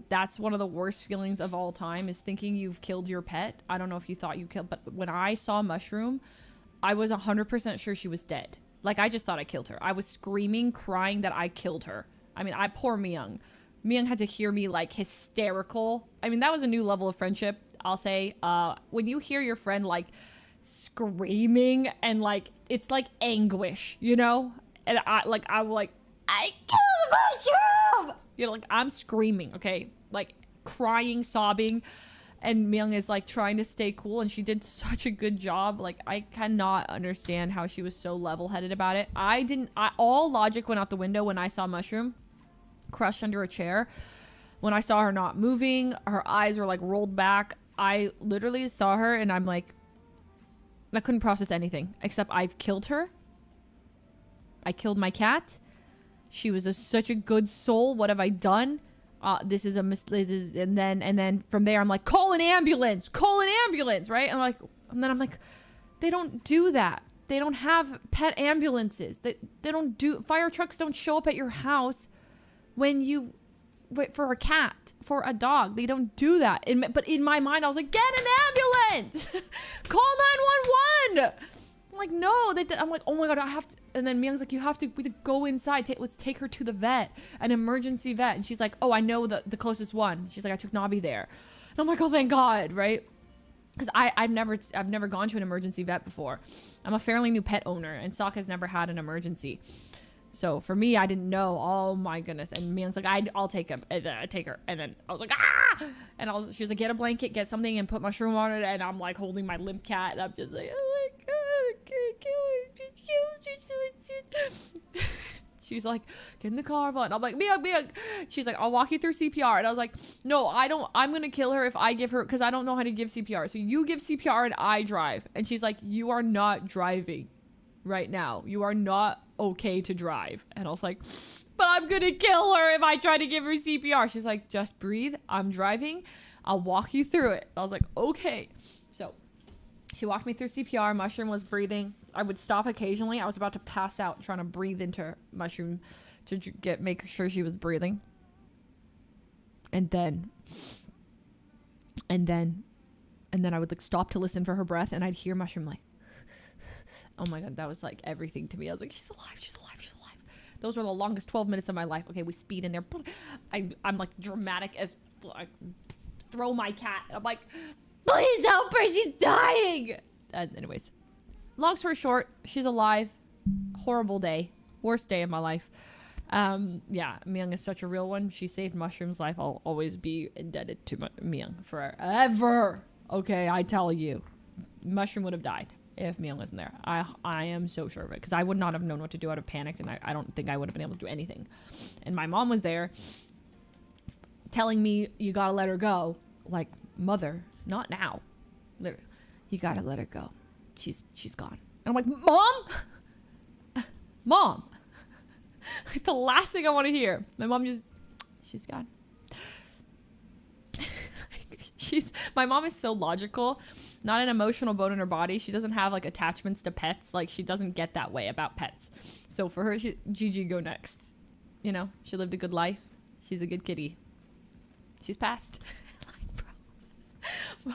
that's one of the worst feelings of all time, is thinking you've killed your pet. I don't know if you thought you killed, but when I saw Mushroom, I was 100% sure she was dead. Like, I just thought I killed her. I was screaming, crying that I killed her. I mean, poor Miyoung. Miyoung had to hear me, like, hysterical. I mean, that was a new level of friendship, I'll say. When you hear your friend, like, screaming and, like, it's like anguish, you know? And I'm like, I killed Mushroom! You know, like, I'm screaming, okay? Like, crying, sobbing. And Miyoung is, like, trying to stay cool, and she did such a good job. Like, I cannot understand how she was so level-headed about it. All logic went out the window when I saw Mushroom crushed under a chair. When I saw her not moving, her eyes were, like, rolled back. I literally saw her, and I'm like, I couldn't process anything, except I've killed her. I killed my cat. She was such a good soul. What have I done? This is a mistake. And then from there, I'm like, call an ambulance, right? And then I'm like, they don't do that. They don't have pet ambulances. Fire trucks don't show up at your house when you, for a cat, for a dog. They don't do that. But in my mind, I was like, get an ambulance, call 911. I'm like, no, I'm like, oh my God, I have to. And then Miyoung's like, we have to go inside. Let's take her to the vet, an emergency vet. And she's like, oh, I know the closest one. She's like, I took Nabi there. And I'm like, oh, thank God, right? Because I've never gone to an emergency vet before. I'm a fairly new pet owner, and Sok has never had an emergency. So for me, I didn't know. Oh my goodness. And Miyoung's like, I'll take him. And then I take her. And then I was like, ah! And she was like, get a blanket, get something, and put Mushroom on it. And I'm like holding my limp cat, and I'm just like, oh my God. She's like, get in the car, and I'm like, Miyoung. She's like, I'll walk you through CPR. And I was like, no, I'm gonna kill her if I give her, because I don't know how to give CPR. So you give CPR and I drive. And she's like, you are not driving right now. You are not okay to drive. And I was like, but I'm gonna kill her if I try to give her CPR. She's like, just breathe. I'm driving. I'll walk you through it. I was like, okay. So she walked me through CPR. Mushroom was breathing. I would stop occasionally. I was about to pass out trying to breathe into Mushroom to make sure she was breathing. And then I would like stop to listen for her breath, and I'd hear Mushroom like, oh my God, that was like everything to me. I was like, she's alive, she's alive, she's alive. Those were the longest 12 minutes of my life. Okay, we speed in there. I'm like dramatic as like throw my cat. I'm like, please help her, she's dying. Anyways, long story short, she's alive. Horrible day. Worst day of my life. Yeah, Miyoung is such a real one. She saved Mushroom's life. I'll always be indebted to Miyoung forever. Okay, I tell you. Mushroom would have died if Miyoung wasn't there. I am so sure of it, because I would not have known what to do. I would have panicked, and I don't think I would have been able to do anything. And my mom was there telling me, you gotta let her go. Like, mother, not now. Literally, you gotta let her go. She's gone. And I'm like, Mom? Mom. Like, the last thing I want to hear. My mom she's gone. My mom is so logical. Not an emotional bone in her body. She doesn't have like attachments to pets. Like, she doesn't get that way about pets. So for her, Gigi, go next. You know, she lived a good life. She's a good kitty. She's passed. Like, bro.